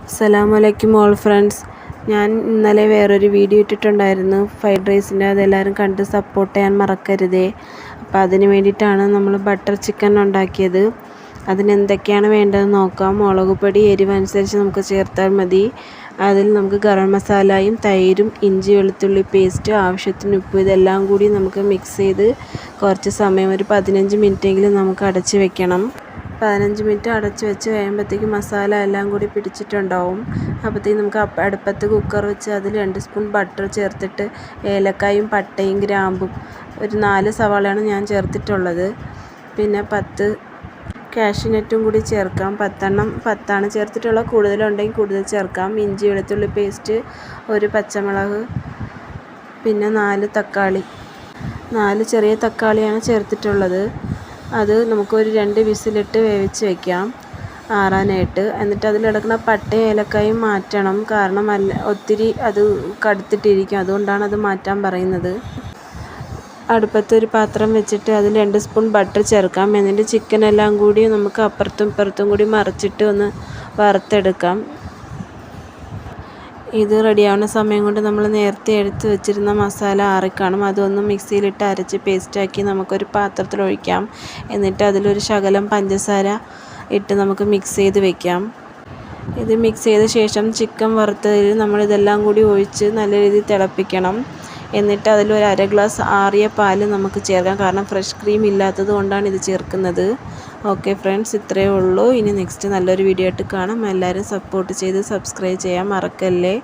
അസ്സലാമലൈക്കും all friends. ഞാൻ ഇന്നലെ വേറൊരു വീഡിയോ ഇട്ടിട്ടുണ്ടായിരുന്നു ഫ്രൈഡ് റൈസിൻ്റെ. അതെല്ലാവരും കണ്ട് സപ്പോർട്ട് ചെയ്യാൻ മറക്കരുതേ. അപ്പോൾ അതിന് വേണ്ടിയിട്ടാണ് നമ്മൾ ബട്ടർ ചിക്കൻ ഉണ്ടാക്കിയത്. അതിനെന്തൊക്കെയാണ് വേണ്ടതെന്ന് നോക്കാം. മുളക് പൊടി എരിവ് അനുസരിച്ച് നമുക്ക് ചേർത്താൽ മതി. അതിൽ നമുക്ക് ഗരം മസാലയും തൈരും ഇഞ്ചി വെളുത്തുള്ളി പേസ്റ്റ് ആവശ്യത്തിന് ഉപ്പ് ഇതെല്ലാം കൂടി നമുക്ക് മിക്സ് ചെയ്ത് കുറച്ച് സമയം ഒരു 15 മിനിറ്റെങ്കിലും നമുക്ക് അടച്ച് വെക്കണം. 15 മിനിറ്റ് അടച്ച് വെച്ച് കഴിയുമ്പോഴത്തേക്ക് മസാല എല്ലാം കൂടി പിടിച്ചിട്ടുണ്ടാവും. അപ്പോഴത്തേക്ക് നമുക്ക് അടുപ്പത്ത് കുക്കർ വെച്ച് അതിൽ 2 സ്പൂൺ ബട്ടർ ചേർത്തിട്ട് ഏലക്കായും പട്ടയും ഗ്രാമ്പും ഒരു 4 സവാളയാണ് ഞാൻ ചേർത്തിട്ടുള്ളത്. പിന്നെ 10 കാഷ്യൂനട്ടും കൂടി ചേർക്കാം. 10 ചേർത്തിട്ടുള്ളത്. കൂടുതലുണ്ടെങ്കിൽ കൂടുതൽ ചേർക്കാം. ഇഞ്ചി വെളുത്തുള്ളി പേസ്റ്റ്, ഒരു പച്ചമുളക്, പിന്നെ 4 തക്കാളി. 4 ചെറിയ തക്കാളിയാണ് ചേർത്തിട്ടുള്ളത്. അത് നമുക്കൊരു 2 വിസിലിട്ട് വേവിച്ച് വയ്ക്കാം ആറാനായിട്ട്. എന്നിട്ട് അതിൽ കിടക്കുന്ന പട്ടയും ഏലക്കായും മാറ്റണം. കാരണം ഒത്തിരി അത് കടുത്തിട്ടിരിക്കും. അതുകൊണ്ടാണ് അത് മാറ്റാൻ പറയുന്നത്. അടുപ്പത്ത് ഒരു പാത്രം വെച്ചിട്ട് അതിൽ 2 സ്പൂൺ ബട്ടർ ചേർക്കാം. എന്നിട്ട് ചിക്കൻ എല്ലാം കൂടി നമുക്ക് അപ്പുറത്തും ഇപ്പുറത്തും കൂടി മറിച്ചിട്ട് ഒന്ന് വറുത്തെടുക്കാം. ഇത് റെഡിയാവുന്ന സമയം കൊണ്ട് നമ്മൾ നേരത്തെ എടുത്ത് വെച്ചിരുന്ന മസാല ആറിക്കാണും. അതൊന്ന് മിക്സിയിലിട്ട് അരച്ച് പേസ്റ്റാക്കി നമുക്കൊരു പാത്രത്തിൽ ഒഴിക്കാം. എന്നിട്ട് അതിലൊരു ശകലം പഞ്ചസാര ഇട്ട് നമുക്ക് മിക്സ് ചെയ്ത് വെക്കാം. ഇത് മിക്സ് ചെയ്ത ശേഷം ചിക്കൻ വറുത്തതിൽ നമ്മളിതെല്ലാം കൂടി ഒഴിച്ച് നല്ല രീതിയിൽ തിളപ്പിക്കണം. എന്നിട്ട് അതിലൊരു 1/2 ഗ്ലാസ് ആറിയ പാല് നമുക്ക് ചേർക്കാം. കാരണം ഫ്രഷ് ക്രീം ഇല്ലാത്തത് കൊണ്ടാണ് ഇത് ചേർക്കുന്നത്. ഓക്കെ ഫ്രണ്ട്സ്, ഇത്രയേ ഉള്ളൂ. ഇനി നെക്സ്റ്റ് നല്ലൊരു വീഡിയോ ആയിട്ട് കാണാം. എല്ലാവരും സപ്പോർട്ട് ചെയ്ത് സബ്സ്ക്രൈബ് ചെയ്യാൻ മറക്കല്ലേ.